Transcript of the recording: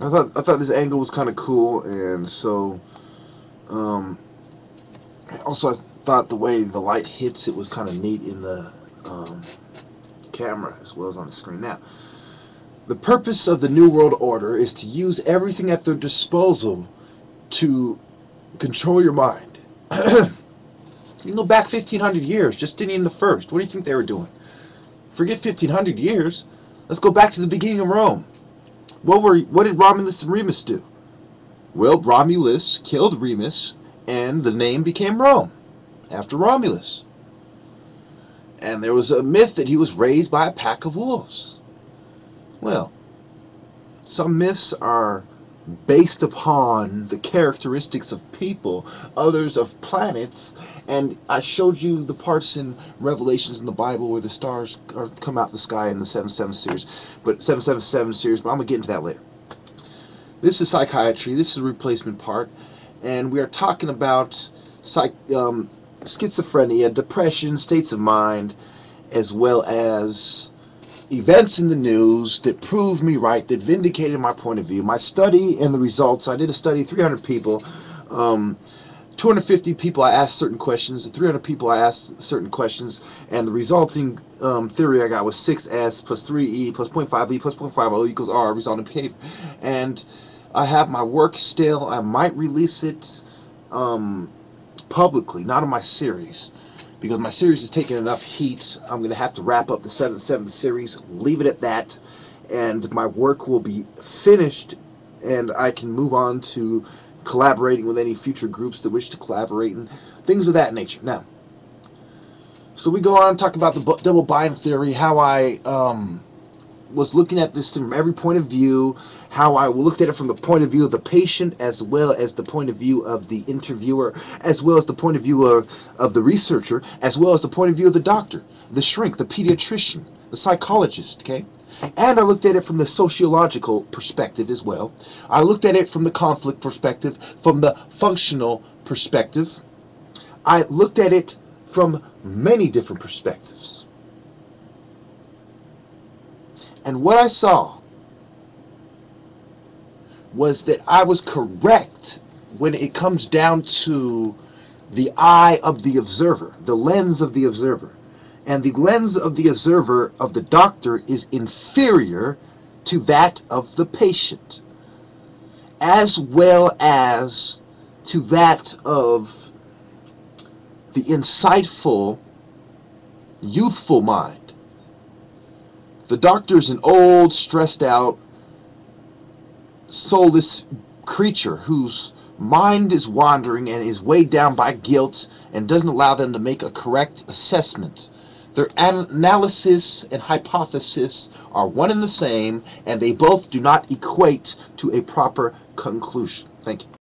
I thought this angle was kind of cool, and so also I thought the way the light hits it was kind of neat in the camera as well as on the screen. Now, the purpose of the New World Order is to use everything at their disposal to control your mind. You can go back 1,500 years, Justinian the First. What do you think they were doing? Forget 1,500 years. Let's go back to the beginning of Rome. What did Romulus and Remus do? Well, Romulus killed Remus, and the name became Rome, after Romulus. And there was a myth that he was raised by a pack of wolves. Well, some myths are based upon the characteristics of people, others of planets, and I showed you the parts in Revelations in the Bible where the stars come out the sky in the 777 series, but I'm going to get into that later. This is psychiatry, this is a replacement part, and we are talking about schizophrenia, depression, states of mind, as well as events in the news that proved me right, that vindicated my point of view. My study and the results, I did a study, 300 people, 250 people I asked certain questions, 300 people I asked certain questions, and the resulting theory I got was 6S plus 3E plus 0.5E plus 0.50 equals R, resulting behavior. And I have my work still. I might release it publicly, not in my series, because my series is taking enough heat. I'm going to have to wrap up the 7th series, leave it at that, and my work will be finished, and I can move on to collaborating with any future groups that wish to collaborate and things of that nature. Now, so we go on and talk about the double bind theory, how I was looking at this from every point of view, how I looked at it from the point of view of the patient, as well as the point of view of the interviewer, as well as the point of view of the researcher, as well as the point of view of the doctor, the shrink, the pediatrician, the psychologist, okay? And I looked at it from the sociological perspective as well. I looked at it from the conflict perspective, from the functional perspective. I looked at it from many different perspectives. And what I saw was that I was correct when it comes down to the eye of the observer, the lens of the observer. And the lens of the observer of the doctor is inferior to that of the patient, as well as to that of the insightful, youthful mind. The doctor is an old, stressed out, soulless creature whose mind is wandering and is weighed down by guilt and doesn't allow them to make a correct assessment. Their analysis and hypothesis are one and the same, and they both do not equate to a proper conclusion. Thank you.